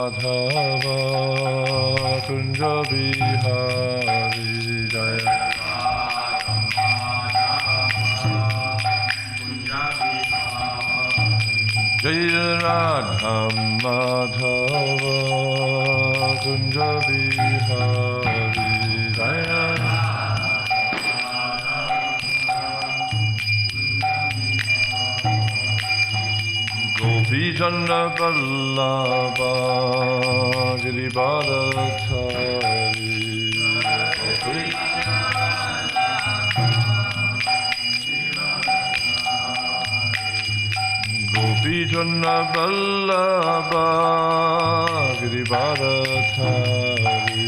Madhava Kunja Bihari Jaya Jaya Radha Madhava Kunja Bihari Jaya Vijana Vallabha Girivadachari Gopijana Vallabha Girivadachari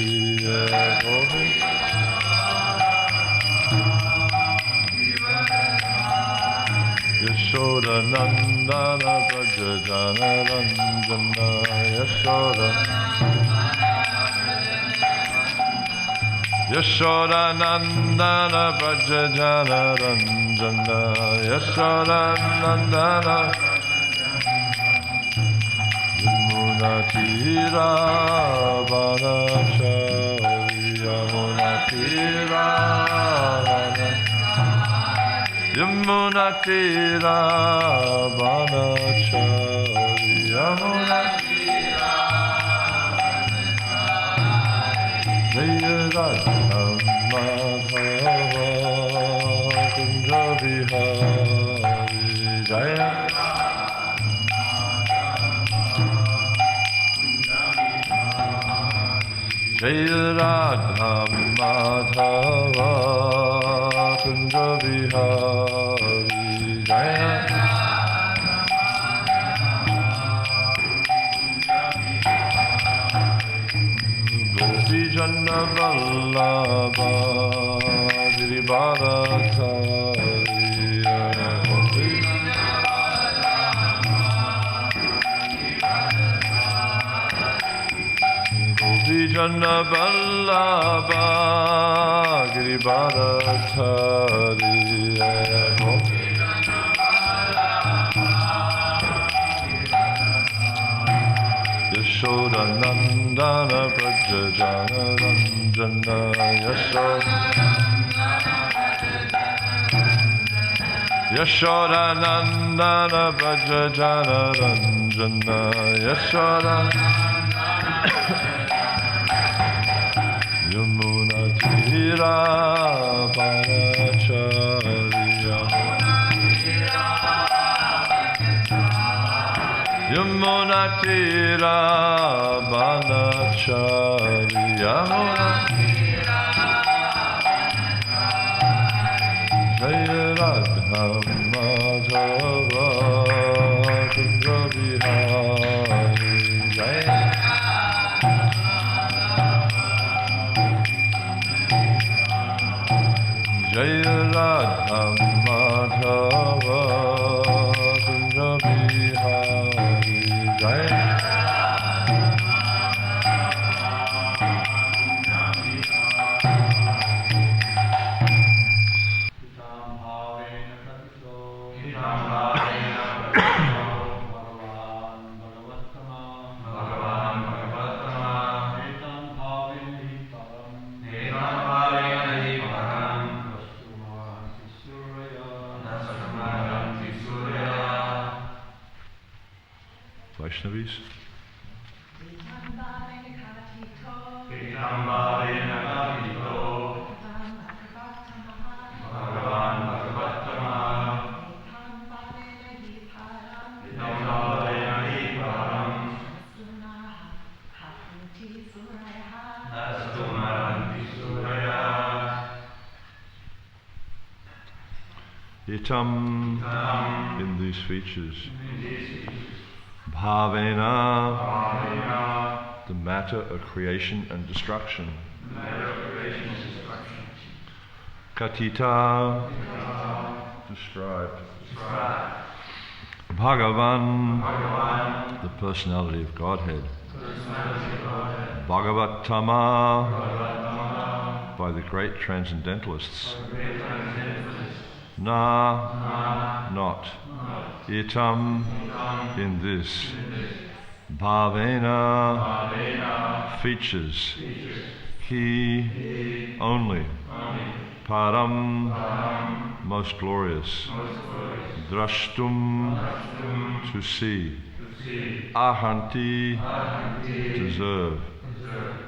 Yashoda Nandana Vrajajana Ranjana Yashoda Nandana Vrajajana Ranjana Yashoda Nandana Yamuna Tira Vanachari Yamuna Tira Yamuna Tira Vanachari Yamuna Tira Jaya Radha Madhava Kunja Bihari Jaya Jaya Radha Madhava Kunja Bihari Jaya Gopijana Vallabha Girivadachari Gopijana Vallabha Girivadachari Yashoda Nandana Vrajajana Ranjana Yashoda Nandana Vrajajana Ranjana Yashoda Yamuna Tira Vanachari Yamuna Tira Vanachari Yamuna Jaya Radha Madhava Kunja Bihari Jaya Jaya Radha Madhava Kunja Bihari Jaya Vaishnavis. Itam in these features. Bhavena, the matter of creation and destruction. Katita, described. Bhagavan, the personality of Godhead. Bhagavatama, by the great transcendentalists. Not. Itam, in this. Bhavena, features. He, only. Param, most glorious. Drashtum, to see. Ahanti, deserve.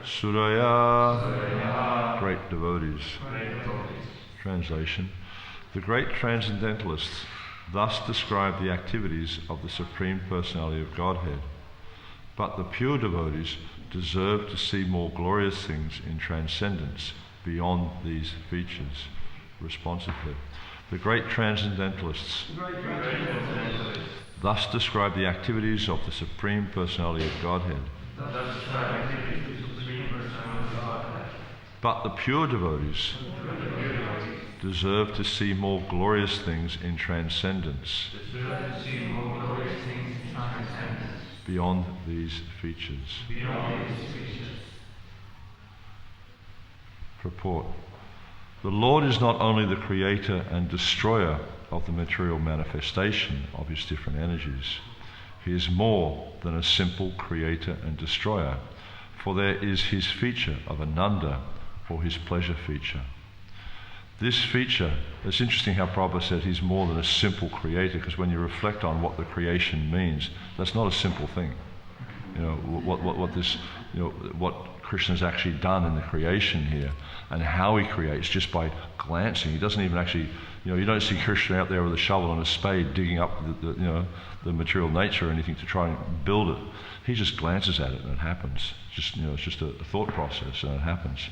Suraya, great devotees. Translation. The great transcendentalists thus describe the activities of the Supreme Personality of Godhead, but the pure devotees deserve to see more glorious things in transcendence beyond these features. Responsively. The great transcendentalists thus describe the activities of the Supreme Personality of Godhead, but the pure devotees deserve to see more glorious things in transcendence beyond these features. Purport. The Lord is not only the creator and destroyer of the material manifestation of his different energies. He is more than a simple creator and destroyer, for there is his feature of Ananda, or his pleasure feature. This feature, it's interesting how Prabhupada said he's more than a simple creator, because when you reflect on what the creation means, that's not a simple thing. You know, what Krishna's actually done in the creation here, and how he creates just by glancing. He doesn't even actually, you don't see Krishna out there with a shovel and a spade digging up the material nature or anything to try and build it. He just glances at it and it happens. It's just a thought process and it happens.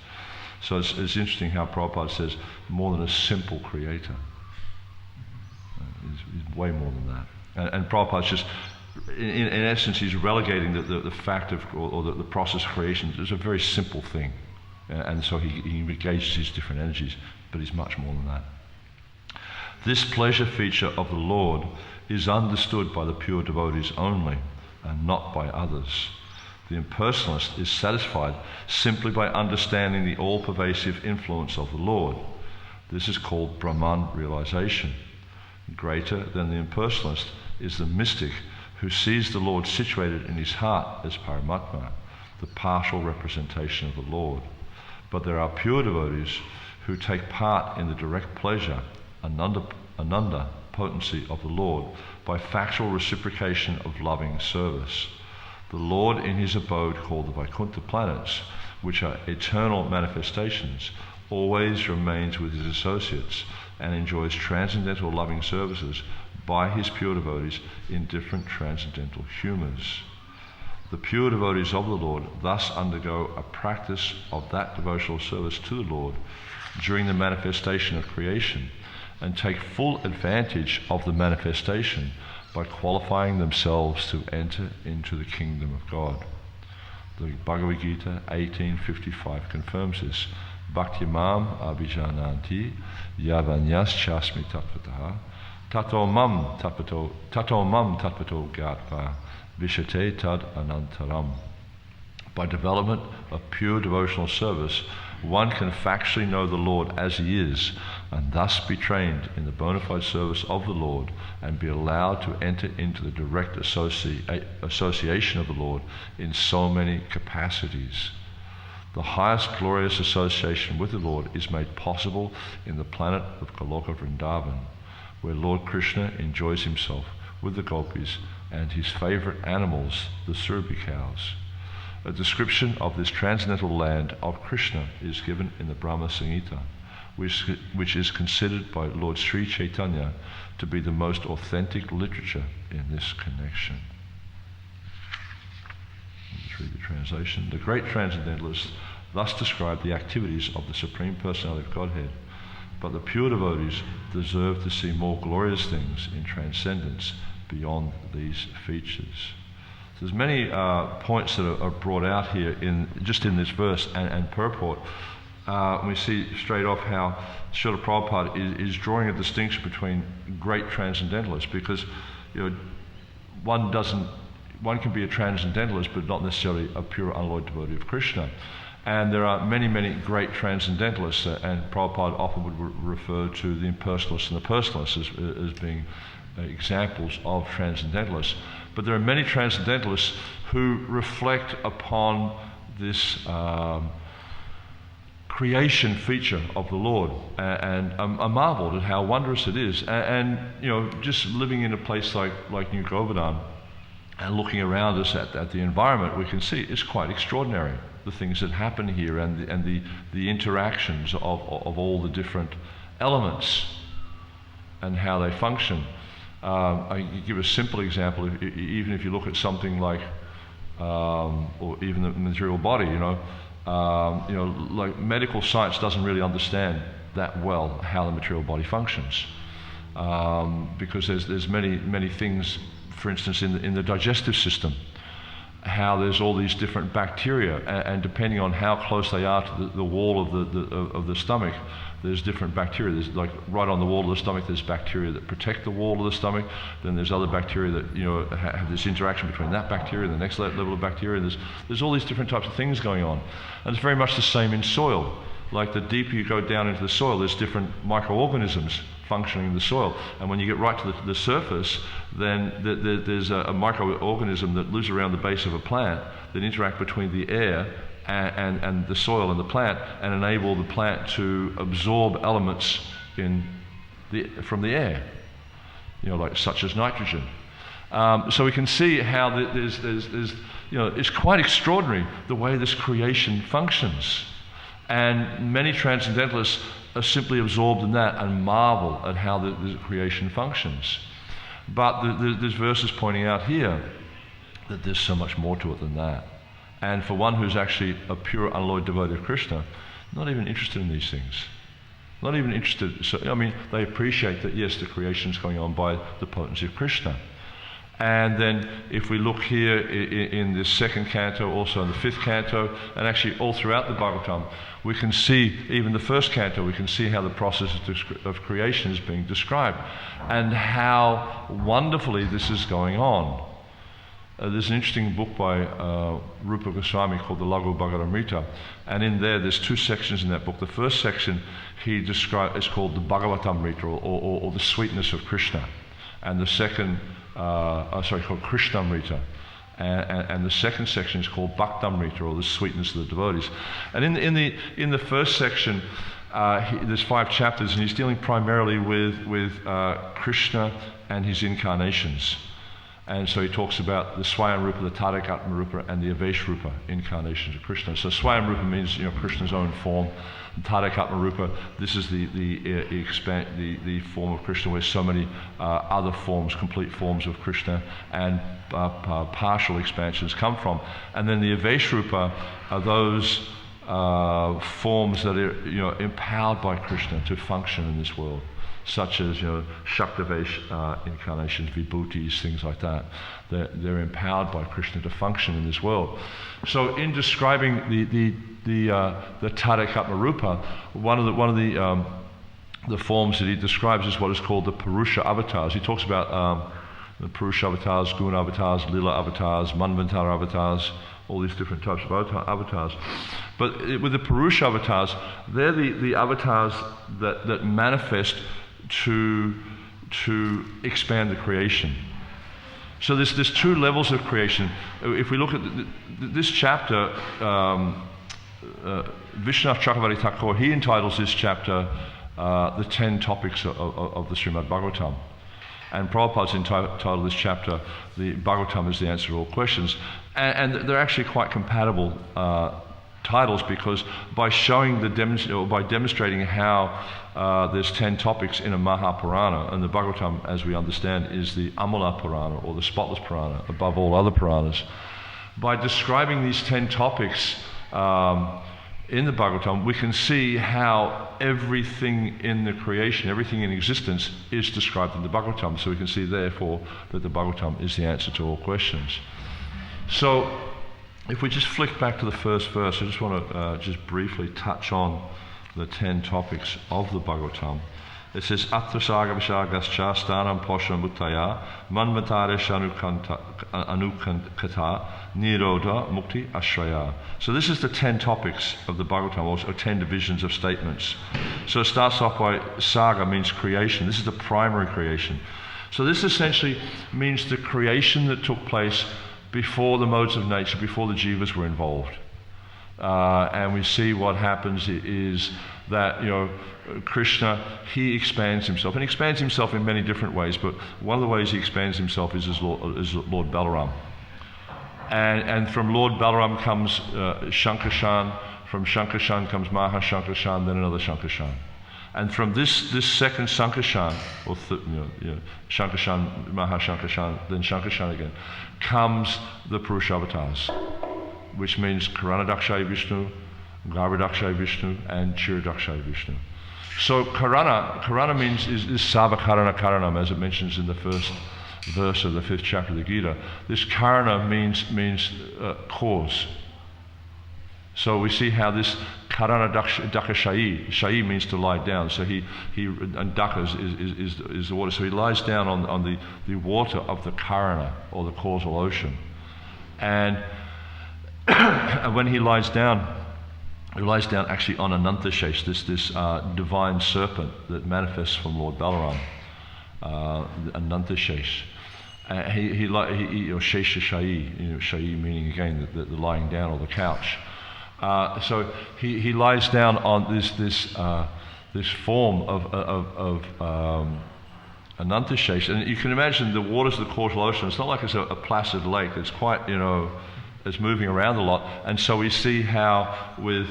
So it's interesting how Prabhupada says more than a simple creator. He's way more than that. And Prabhupada's just, in essence, he's relegating the fact of, or the process of creation as a very simple thing. And so he engages his different energies, but he's much more than that. This pleasure feature of the Lord is understood by the pure devotees only, and not by others. The impersonalist is satisfied simply by understanding the all-pervasive influence of the Lord. This is called Brahman Realization. Greater than the impersonalist is the mystic who sees the Lord situated in his heart as Paramatma, the partial representation of the Lord. But there are pure devotees who take part in the direct pleasure, Ananda potency of the Lord, by factual reciprocation of loving service. The Lord in his abode called the Vaikuntha planets, which are eternal manifestations, always remains with his associates and enjoys transcendental loving services by his pure devotees in different transcendental humours. The pure devotees of the Lord thus undergo a practice of that devotional service to the Lord during the manifestation of creation, and take full advantage of the manifestation by qualifying themselves to enter into the kingdom of God. The Bhagavad Gita 18:55 confirms this. Bhaktimam abhijananti yavanyas chasmi tatpataha tato mam tatpato gatva vishate tad anantaram. By development of pure devotional service, one can factually know the Lord as he is, and thus be trained in the bona fide service of the Lord, and be allowed to enter into the direct association of the Lord in so many capacities. The highest glorious association with the Lord is made possible in the planet of Goloka Vrindavan, where Lord Krishna enjoys himself with the gopis and his favorite animals, the Surabhi cows. A description of this transcendental land of Krishna is given in the Brahma Samhita, which is considered by Lord Sri Chaitanya to be the most authentic literature in this connection. Let's read the translation. The great transcendentalists thus describe the activities of the Supreme Personality of Godhead, but the pure devotees deserve to see more glorious things in transcendence beyond these features. There's many points that are brought out here in this verse and purport. We see straight off how Srila Prabhupada is drawing a distinction between great transcendentalists, because one can be a transcendentalist but not necessarily a pure unalloyed devotee of Krishna. And there are many, many great transcendentalists, and Prabhupada often would refer to the impersonalists and the personalists as being examples of transcendentalists. But there are many transcendentalists who reflect upon this creation feature of the Lord and are marveled at how wondrous it is. And you know, just living in a place like New Govardhana and looking around us at the environment, we can see it's quite extraordinary, the things that happen here and the interactions of all the different elements and how they function. I can give a simple example. Even if you look at something like, or even the material body, like medical science doesn't really understand that well how the material body functions, because there's many things. For instance, in the digestive system, how there's all these different bacteria, and depending on how close they are to the wall of the stomach, there's different bacteria. There's like right on the wall of the stomach, there's bacteria that protect the wall of the stomach. Then there's other bacteria that have this interaction between that bacteria and the next level of bacteria. There's all these different types of things going on, and it's very much the same in soil. Like the deeper you go down into the soil, there's different microorganisms functioning in the soil, and when you get right to the surface, then there's a microorganism that lives around the base of a plant that interact between the air and the soil and the plant, and enable the plant to absorb elements from the air, like such as nitrogen. So we can see how there's it's quite extraordinary the way this creation functions, and many transcendentalists are simply absorbed in that and marvel at how the creation functions. But there's verses pointing out here that there's so much more to it than that. And for one who's actually a pure, unalloyed devotee of Krishna, not even interested in these things. Not even interested. So, they appreciate that, yes, the creation is going on by the potency of Krishna. And then if we look here in the second canto, also in the fifth canto, and actually all throughout the Bhagavatam, we can see, even the first canto, we can see how the process of creation is being described and how wonderfully this is going on. There's an interesting book by Rupa Goswami called the Laghu Bhagavatamrita, and in there's two sections in that book. The first section is called the Bhagavatamrita, or the sweetness of Krishna, and the second called Krishnamrita, and the second section is called Bhaktamrita, or the sweetness of the devotees. And in the first section, there's 5 chapters, and he's dealing primarily with Krishna and his incarnations. And so he talks about the Swayam-rupa, the Tadakatma-rupa, and the Avesh-rupa incarnations of Krishna. So Swayam-rupa means Krishna's own form. Tadakatma-rupa, this is the form of Krishna where so many other forms, complete forms of Krishna and partial expansions come from. And then the Avesh-rupa are those forms that are empowered by Krishna to function in this world, such as Shaktavesh incarnations, Vibhutis, things like that. They're empowered by Krishna to function in this world. So in describing the Tadakatma Rupa, one of the forms that he describes is what is called the Purusha Avatars. He talks about the Purusha Avatars, Guna Avatars, Lila Avatars, Manvantara Avatars, all these different types of avatars. But with the Purusha Avatars, they're the avatars that manifest to expand the creation. So there's 2 levels of creation. If we look at this chapter, Vishwanath Chakravarti Thakur, he entitles this chapter the 10 topics of the Srimad Bhagavatam. And Prabhupada's entitled this chapter, the Bhagavatam is the answer to all questions. And they're actually quite compatible titles, because by demonstrating how there's 10 topics in a Mahapurana, and the Bhagavatam, as we understand, is the Amula Purana, or the spotless Purana, above all other Puranas. By describing these 10 topics in the Bhagavatam, we can see how everything in the creation, everything in existence, is described in the Bhagavatam. So we can see, therefore, that the Bhagavatam is the answer to all questions. So, if we just flick back to the first verse, I just want to just briefly touch on the 10 topics of the Bhagavatam. It says, Atrasaga Vishagascha Stanam Posha Muttaya Manvataresh Anukankata Nirodha Mukti Ashraya. So this is the 10 topics of the Bhagavatam, or 10 divisions of statements. So it starts off by Saga, means creation. This is the primary creation. So this essentially means the creation that took place before the modes of nature, before the jivas were involved. And we see what happens is that, Krishna, he expands himself. And he expands himself in many different ways, but one of the ways he expands himself is as Lord Balaram. And from Lord Balaram comes Shankarshan, from Shankarshan comes Mahashankarshan, then another Shankarshan. And from this second Shankarshan, or Shankarshan, Mahashankarshan, then Shankarshan again, comes the Purusha Avatars, which means Karanadakshay Vishnu, Garbhadakshay Vishnu, and Chiradakshay Vishnu. So Karana means is Savakarana Karanam, as it mentions in the first verse of the 5th chapter of the Gita. This Karana means cause. So we see how this Karana Dakashayi, Shayi means to lie down. So and Daka is the water. So he lies down on the water of the Karana, or the causal ocean. And when he lies down actually on Anantashesh, this divine serpent that manifests from Lord Balaram, Anantashesh. Or Shesha Shayi, Shayi meaning again the lying down or the couch. So he lies down on this form of Anantashesh, and you can imagine the waters of the causal ocean. It's not like it's a placid lake. It's quite it's moving around a lot, and so we see how with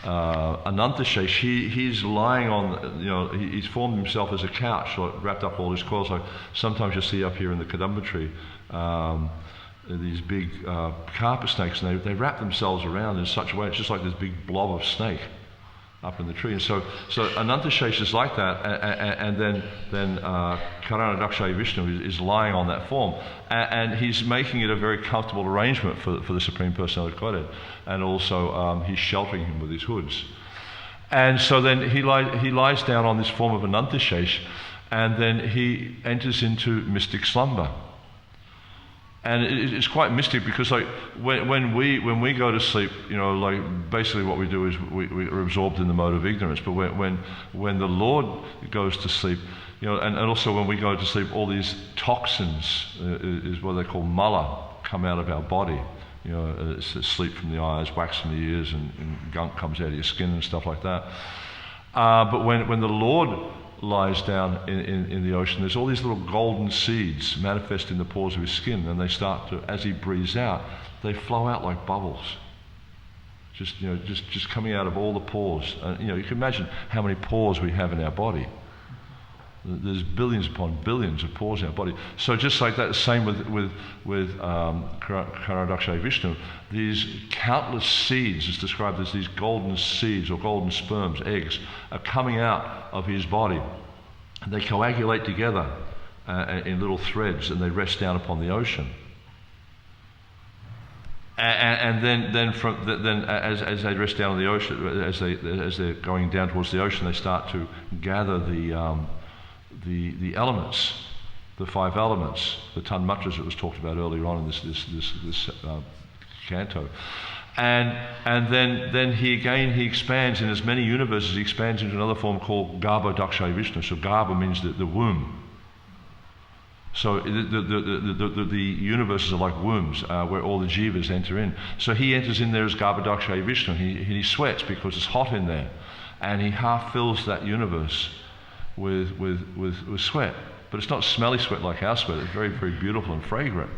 Anantashesh, he's lying on, he's formed himself as a couch, like wrapped up all his coils. Like sometimes you see up here in the Kadamba tree, these big carpet snakes, and they wrap themselves around in such a way, it's just like this big blob of snake up in the tree. And so Anantashesh is like that, and then Karanadakshay Vishnu is lying on that form, and he's making it a very comfortable arrangement for the Supreme Personality of Godhead, and also he's sheltering him with his hoods. And so then he lies down on this form of Anantashesh, and then he enters into mystic slumber. And it's quite mystic because, like, when we go to sleep, like basically what we do is we're absorbed in the mode of ignorance. But when the Lord goes to sleep, and also when we go to sleep, all these toxins is what they call mala come out of our body. It's sleep from the eyes, wax from the ears, and gunk comes out of your skin and stuff like that. But when the Lord lies down in the ocean, there's all these little golden seeds manifest in the pores of his skin, and they start to, as he breathes out, they flow out like bubbles, just coming out of all the pores. You can imagine how many pores we have in our body. There's billions upon billions of pores in our body. So just like that, same with Karanadakshay Vishnu, these countless seeds, is described as these golden seeds or golden sperms, eggs, are coming out of his body. And they coagulate together in little threads, and they rest down upon the ocean. And then as they rest down on the ocean, as they're going down towards the ocean, they start to gather the elements, the 5 elements, the tanmatras that was talked about earlier on in this canto, and then he expands in as many universes. He expands into another form called Garbhadakshay Vishnu. So Garbha means the womb. So the universes are like wombs where all the jivas enter in. So he enters in there as Garbhadakshay Vishnu. He sweats because it's hot in there, and he half fills that universe with sweat. But it's not smelly sweat like our sweat. It's very, very beautiful and fragrant.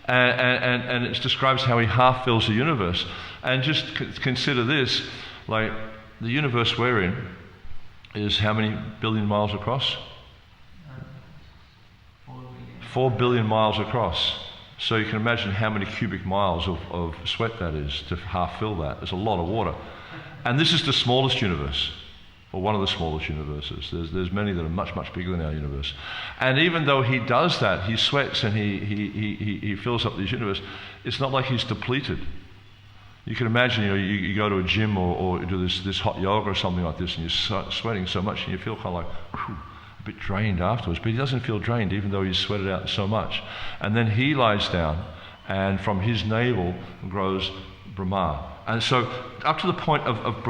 And it describes how he half fills the universe. And just consider this, like the universe we're in is how many billion miles across? 4 billion miles across. So you can imagine how many cubic miles of sweat that is to half fill that. There's a lot of water. And this is the smallest universe, or one of the smallest universes. There's many that are much, much bigger than our universe. And even though he does that, he sweats and he fills up this universe, it's not like he's depleted. You can imagine, you go to a gym or do this hot yoga or something like this, and you're sweating so much, and you feel kind of like, whew, a bit drained afterwards. But he doesn't feel drained, even though he's sweated out so much. And then he lies down, and from his navel grows Brahma. And so up to the point of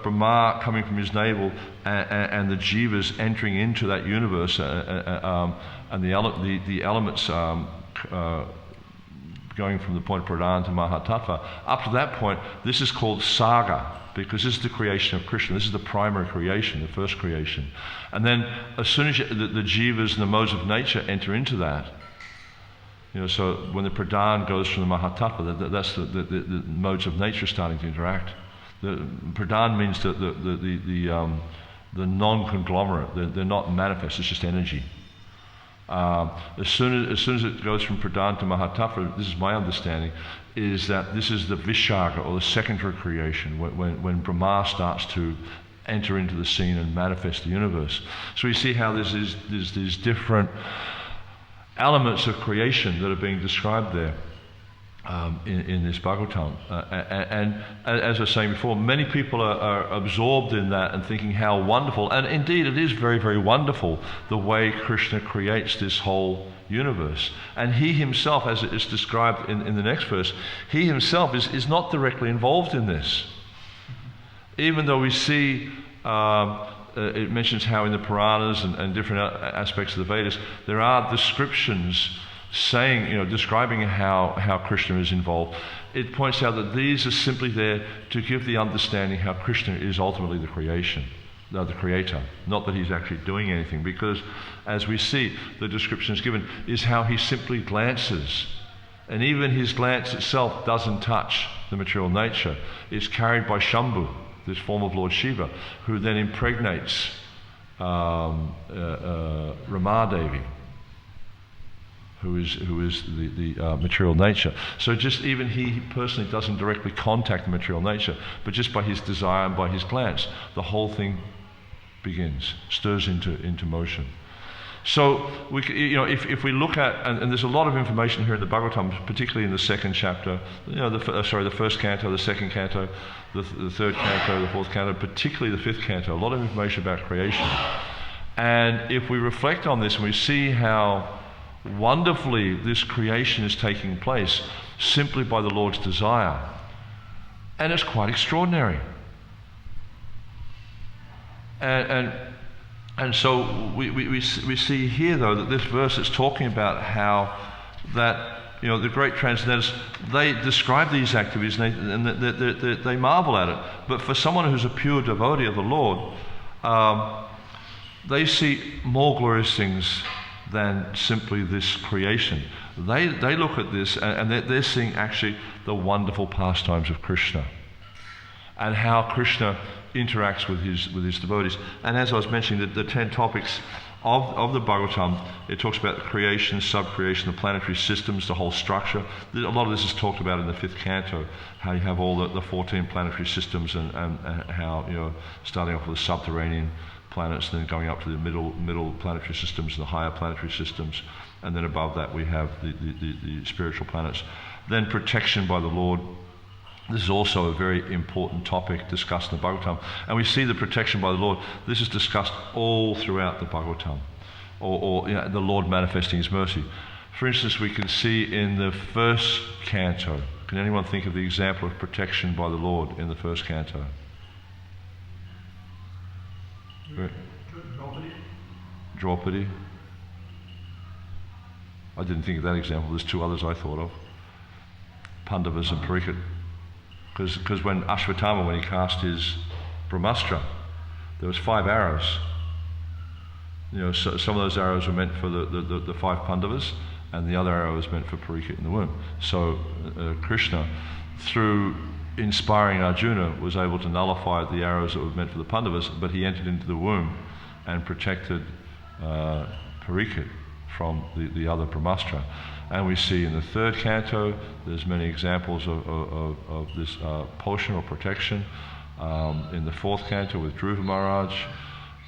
Brahma coming from his navel and the jivas entering into that universe and the elements going from the point of Pradhan to Mahatattva, up to that point, this is called Saga, because this is the creation of Krishna. This is the primary creation, the first creation. And then as soon as the jivas and the modes of nature enter into that, so when the Pradhan goes from the Mahatattva, that's the modes of nature starting to interact. The Pradhan means the non-conglomerate. They're not manifest, it's just energy. As soon as it goes from Pradhan to Mahatattva, this is my understanding, is that this is the Vishaga, or the secondary creation, when Brahma starts to enter into the scene and manifest the universe. So we see how there's these different elements of creation that are being described there in this Bhagavatam. And as I was saying before, many people are absorbed in that and thinking how wonderful, and indeed it is very, very wonderful, the way Krishna creates this whole universe. And he himself, as it is described in the next verse, he himself is not directly involved in this. Even though we see it mentions how in the Puranas and different aspects of the Vedas, there are descriptions saying, describing how Krishna is involved. It points out that these are simply there to give the understanding how Krishna is ultimately the creator, not that he's actually doing anything, because as we see, the description is given is how he simply glances, and even his glance itself doesn't touch the material nature. It's carried by Shambhu, this form of Lord Shiva, who then impregnates Ramadevi, who is the material nature. So just even he personally doesn't directly contact the material nature, but just by his desire and by his glance, the whole thing begins, stirs into motion. So if we look at, and there's a lot of information here in the Bhagavatam, particularly in the second chapter, the first canto, the second canto, the third canto, the fourth canto, particularly the fifth canto, a lot of information about creation. And if we reflect on this and we see how wonderfully this creation is taking place simply by the Lord's desire, and it's quite extraordinary. And so we see here, though, that this verse is talking about how that the great transcendentalists, they describe these activities and they marvel at it. But for someone who's a pure devotee of the Lord, they see more glorious things than simply this creation. They look at this and they're seeing actually the wonderful pastimes of Krishna and how Krishna interacts with his devotees. And as I was mentioning, the 10 topics of the Bhagavatam, it talks about the creation, sub-creation, the planetary systems, the whole structure. A lot of this is talked about in the fifth canto, how you have all the 14 planetary systems and how, starting off with the subterranean planets, then going up to the middle planetary systems and the higher planetary systems, and then above that we have the spiritual planets. Then protection by the Lord. This is also a very important topic discussed in the Bhagavatam. And we see the protection by the Lord. This is discussed all throughout the Bhagavatam, or the Lord manifesting his mercy. For instance, we can see in the first canto, can anyone think of the example of protection by the Lord in the first canto? Draupadi. I didn't think of that example. There's two others I thought of. Pandavas and Parikshit. Because when Ashwatthama, when he cast his Brahmastra, there was 5 arrows. So some of those arrows were meant for the 5 Pandavas, and the other arrow was meant for Parikshit in the womb. So Krishna, through inspiring Arjuna, was able to nullify the arrows that were meant for the Pandavas, but he entered into the womb and protected Parikshit from the other Brahmastra. And we see in the third canto, there's many examples of this potion or protection. In the fourth canto with Dhruva Maharaj.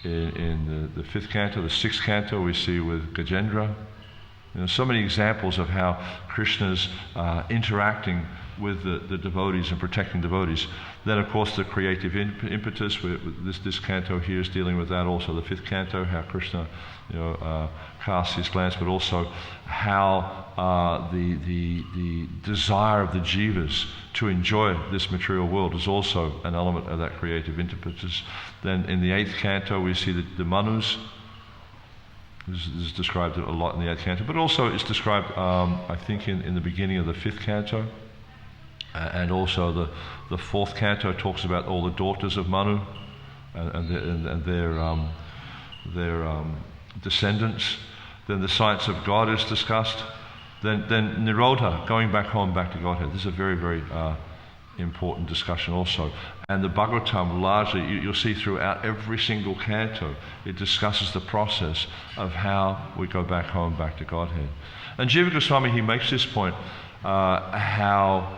In the fifth canto, the sixth canto, we see with Gajendra. So many examples of how Krishna's interacting with the devotees and protecting devotees. Then, of course, the creative impetus. This canto here is dealing with that. Also, the fifth canto, how Krishna, casts his glance, but also how the desire of the jivas to enjoy this material world is also an element of that creative impetus. Then, in the eighth canto, we see the manus. This is described a lot in the eighth canto, but also it's described, I think, in the beginning of the fifth canto. And also the fourth canto talks about all the daughters of Manu and their descendants. Then the science of God is discussed. Then Nirodha, going back home, back to Godhead. This is a very, very important discussion also. And the Bhagavatam, largely, you'll see throughout every single canto, it discusses the process of how we go back home, back to Godhead. And Jiva Goswami, he makes this point, how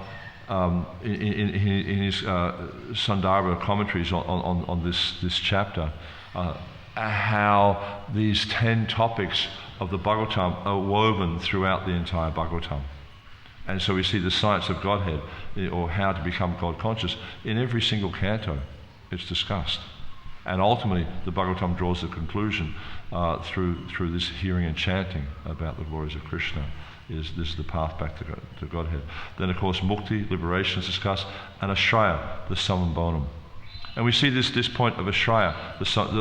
in his Sandarbha commentaries on this chapter, how these 10 topics of the Bhagavatam are woven throughout the entire Bhagavatam. And so we see the science of Godhead, or how to become God conscious, in every single canto. It's discussed. And ultimately, the Bhagavatam draws the conclusion through this hearing and chanting about the glories of Krishna. This is the path back to Godhead. Then, of course, mukti, liberation is discussed, and ashraya, the summum bonum. And we see this point of ashraya,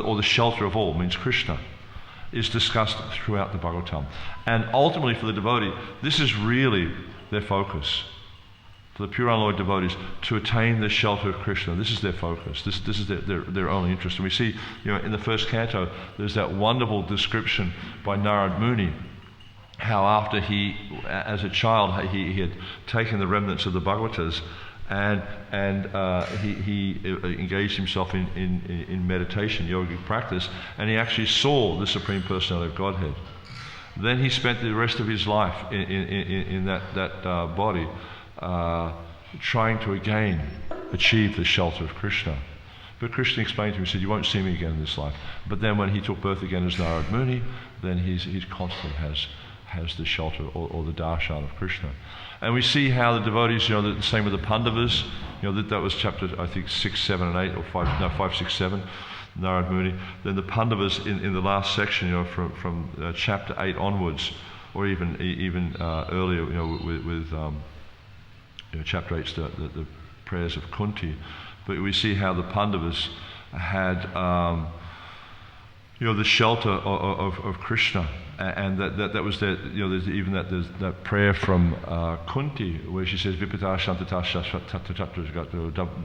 or the shelter of all, means Krishna, is discussed throughout the Bhagavatam. And ultimately, for the devotee, this is really their focus. For the pure unalloyed devotees, to attain the shelter of Krishna, this is their focus. This is their only interest. And we see, in the first canto, there's that wonderful description by Narad Muni, how after he, as a child, he had taken the remnants of the Bhagavatas and he engaged himself in meditation, yogic practice, and he actually saw the Supreme Personality of Godhead. Then he spent the rest of his life in that body, trying to again achieve the shelter of Krishna. But Krishna explained to him, he said, you won't see me again in this life. But then when he took birth again as Narad Muni, then he's constantly has the shelter or the darshan of Krishna. And we see how the devotees, the same with the Pandavas, that was chapter, I think, 6, 7, and 8, or 5, 6, 7, Narad Muni. Then the Pandavas in the last section, from chapter 8 onwards, or even earlier, with chapter 8's the prayers of Kunti. But we see how the Pandavas had the shelter of Krishna, and that was their, there's even that prayer from Kunti where she says Vipata Shantata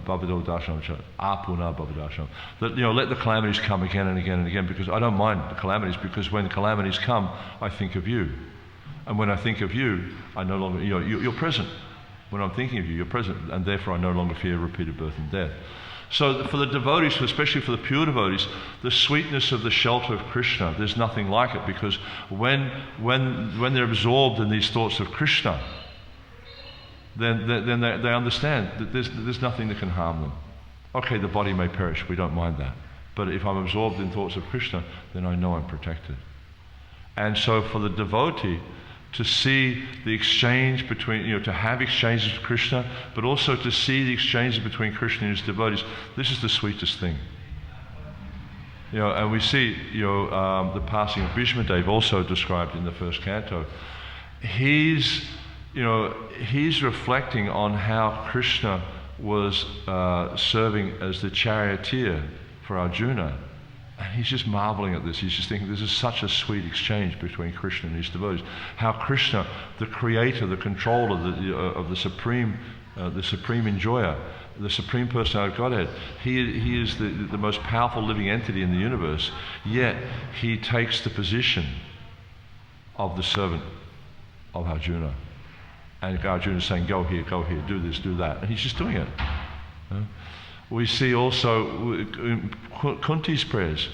Bhavado Darshanam Apuna Bhavadashanam, that let the calamities come again and again and again, because I don't mind the calamities, because when the calamities come, I think of you, and when I think of you, I no longer you're present. When I'm thinking of you, you're present, and therefore I no longer fear repeated birth and death. So for the devotees, especially for the pure devotees, the sweetness of the shelter of Krishna, there's nothing like it, because when they're absorbed in these thoughts of Krishna, then they understand that there's nothing that can harm them. Okay, the body may perish, we don't mind that. But if I'm absorbed in thoughts of Krishna, then I know I'm protected. And so for the devotee, to see the exchange between, to have exchanges with Krishna, but also to see the exchanges between Krishna and his devotees, this is the sweetest thing. And we see, the passing of Bhishma Dev, also described in the first canto. He's reflecting on how Krishna was serving as the charioteer for Arjuna. And he's just marveling at this. He's just thinking, this is such a sweet exchange between Krishna and his devotees. How Krishna, the creator, the controller of the supreme enjoyer, the Supreme Personality of Godhead, he is the most powerful living entity in the universe, yet he takes the position of the servant of Arjuna. And Arjuna is saying, go here, do this, do that. And he's just doing it. We see also Kunti's prayers.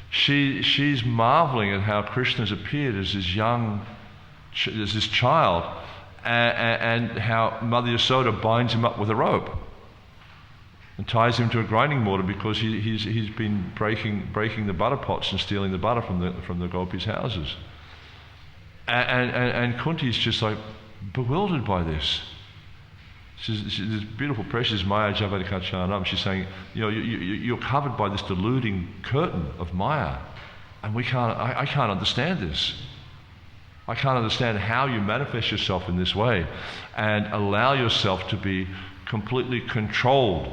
She's marveling at how Krishna has appeared as this child, and how Mother Yasoda binds him up with a rope and ties him to a grinding mortar, because he's been breaking the butter pots and stealing the butter from the gopis' houses. And Kunti's just like bewildered by this. This beautiful, precious Maya Javadikachanam. She's saying, you're covered by this deluding curtain of Maya, and I can't understand this. I can't understand how you manifest yourself in this way and allow yourself to be completely controlled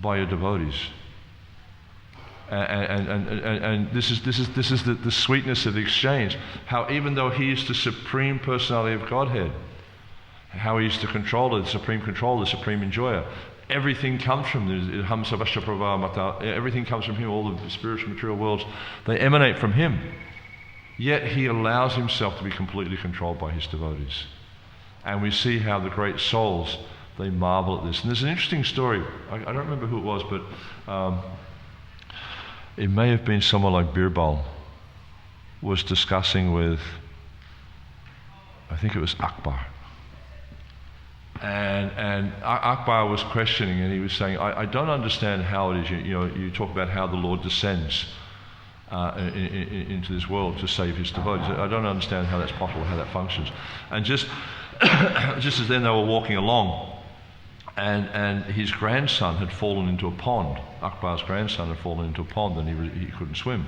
by your devotees. And this is the sweetness of the exchange. How even though he is the supreme personality of Godhead, how he is the controller, the supreme controller, the supreme enjoyer, everything comes from him. Everything comes from him. All the spiritual material worlds, they emanate from him. Yet he allows himself to be completely controlled by his devotees. And we see how the great souls, they marvel at this. And there's an interesting story. I don't remember who it was, but it may have been someone like Birbal was discussing with, I think it was Akbar. And Akbar was questioning, and he was saying, I don't understand how it is, you talk about how the Lord descends into this world to save his devotees. I don't understand how that's possible, how that functions. And just as then they were walking along, and his grandson had fallen into a pond. Akbar's grandson had fallen into a pond, and he couldn't swim.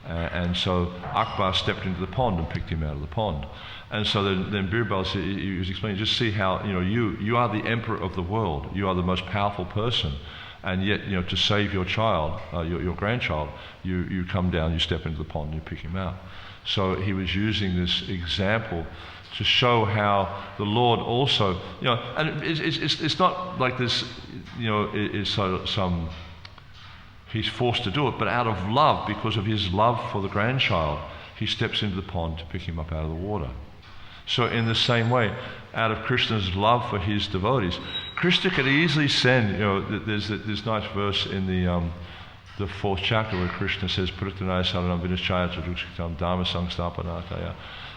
And so Akbar stepped into the pond and picked him out of the pond. And so then Birbal, he was explaining, just see how you are the emperor of the world. You are the most powerful person. And yet, to save your child, your grandchild, you come down, you step into the pond, and you pick him out. So he was using this example to show how the Lord also, and it's not like this, it's some, he's forced to do it, but out of love, because of his love for the grandchild, he steps into the pond to pick him up out of the water. So in the same way, out of Krishna's love for his devotees, Krishna could easily send, there's this nice verse in the 4th chapter where Krishna says, Prithanaya saranam vinishchaya chadukshitam dhamma sangstapanataya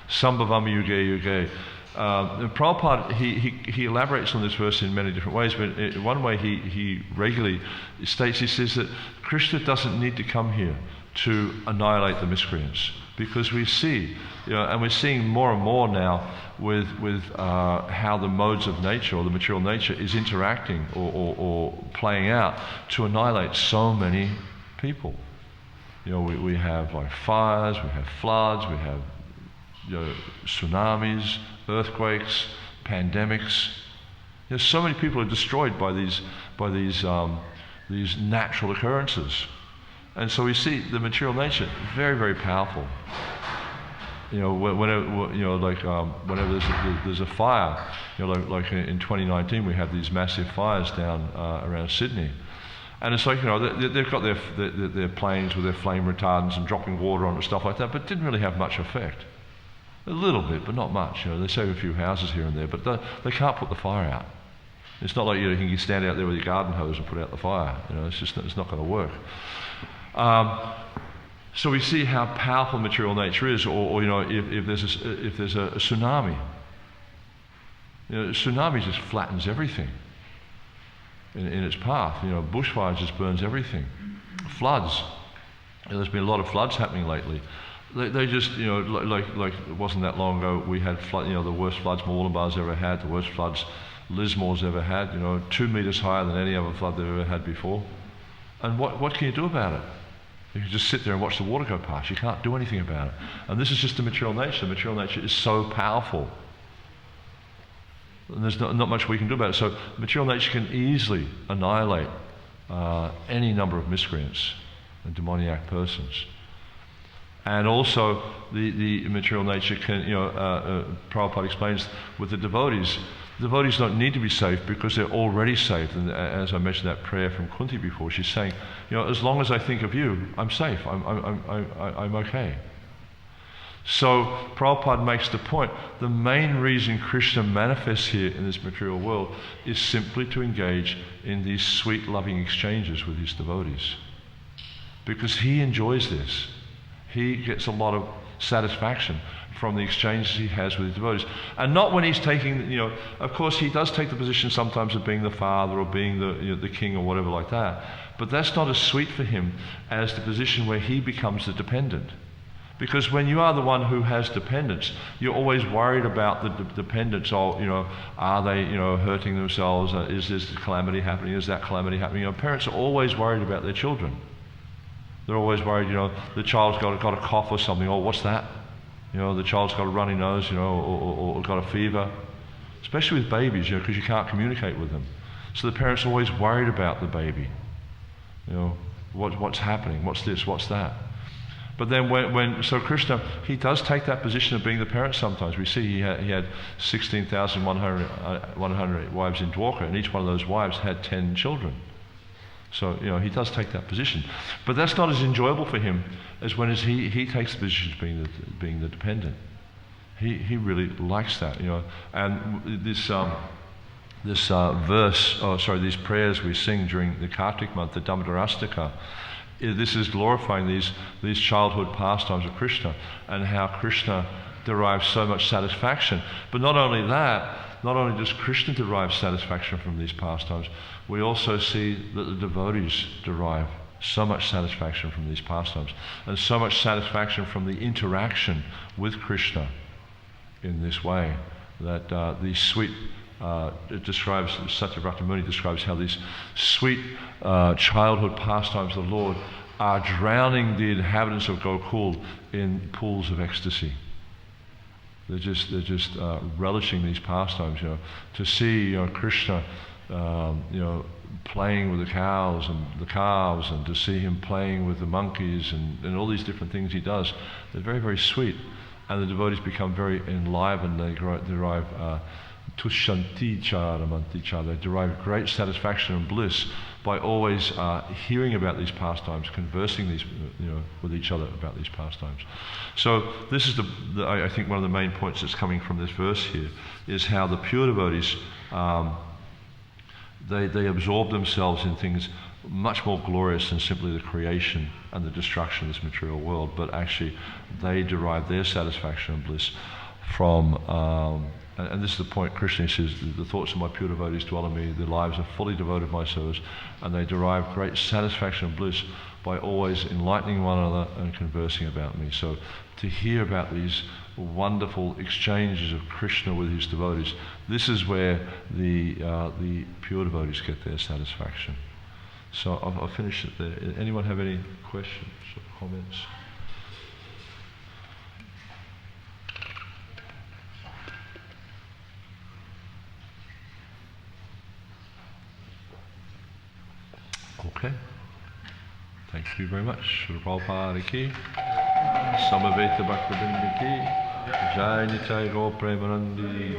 sambhavam yuge yuge. And Prabhupada, he elaborates on this verse in many different ways, but in one way he regularly states, he says that Krishna doesn't need to come here to annihilate the miscreants, because we see, and we're seeing more and more now with how the modes of nature or the material nature is interacting or playing out to annihilate so many people. We have like fires, we have floods, we have tsunamis, earthquakes, pandemics. So many people are destroyed by these natural occurrences. And so we see the material nature very, very powerful. Whenever there's a fire, like in 2019 we had these massive fires down around Sydney, and it's like they've got their planes with their flame retardants and dropping water on it and stuff like that, but it didn't really have much effect. A little bit, but not much. They save a few houses here and there, but they can't put the fire out. It's not like you can stand out there with your garden hose and put out the fire. It's not going to work. So we see how powerful material nature is, or if there's a tsunami, tsunami just flattens everything in its path. Bushfire just burns everything. Floods, there's been a lot of floods happening lately. They just, like it wasn't that long ago we had the worst floods Moorlambar's ever had, the worst floods Lismore's ever had. 2 meters higher than any other flood they've ever had before. And what can you do about it? You can just sit there and watch the water go past. You can't do anything about it. And this is just the material nature. The material nature is so powerful. And there's not much we can do about it. So material nature can easily annihilate any number of miscreants and demoniac persons. And also the material nature can, Prabhupada explains with the devotees don't need to be saved because they're already saved. And as I mentioned that prayer from Kunti before, she's saying, as long as I think of you, I'm safe. I'm okay. So Prabhupada makes the point, the main reason Krishna manifests here in this material world is simply to engage in these sweet, loving exchanges with his devotees. Because he enjoys this. He gets a lot of satisfaction from the exchanges he has with his devotees. And not when he's taking, of course he does take the position sometimes of being the father or being the king or whatever like that. But that's not as sweet for him as the position where he becomes the dependent. Because when you are the one who has dependents, you're always worried about the dependents. Oh, are they, hurting themselves? Is this calamity happening? Is that calamity happening? Parents are always worried about their children. They're always worried, the child's got a cough or something. Oh, what's that? The child's got a runny nose, or got a fever. Especially with babies, because you can't communicate with them. So the parents are always worried about the baby. What's happening? What's this? What's that? But then so Krishna, he does take that position of being the parent sometimes. We see he had 16,100 wives in Dwarka, and each one of those wives had 10 children. So, he does take that position. But that's not as enjoyable for him as when he takes the position of being the dependent. He really likes that, And these prayers we sing during the Kartik month, the Damodarastaka, this is glorifying these childhood pastimes of Krishna and how Krishna derives so much satisfaction. But not only that, not only does Krishna derive satisfaction from these pastimes, we also see that the devotees derive so much satisfaction from these pastimes and so much satisfaction from the interaction with Krishna in this way that these sweet Satyabhakta Muni describes how these sweet childhood pastimes of the Lord are drowning the inhabitants of Gokul in pools of ecstasy. They're just relishing these pastimes, to see Krishna, playing with the cows and the calves, and to see him playing with the monkeys and all these different things he does. They're very, very sweet, and the devotees become very enlivened. They derive tushanti charamanti cha. They derive great satisfaction and bliss by always hearing about these pastimes, conversing with each other about these pastimes. So this is I think one of the main points that's coming from this verse here is how the pure devotees they absorb themselves in things much more glorious than simply the creation and the destruction of this material world, but actually they derive their satisfaction and bliss from and this is the point Krishna says, the thoughts of my pure devotees dwell in me, their lives are fully devoted to my service, and they derive great satisfaction and bliss by always enlightening one another and conversing about me. So to hear about these wonderful exchanges of Krishna with his devotees, this is where the pure devotees get their satisfaction. So I'll finish it there. Anyone have any questions or comments? Okay. Thank you very much. Srila Prabhupada ki, Samaveta Bhaktivinoda ki, Jai Nitai Gaur Premanandi.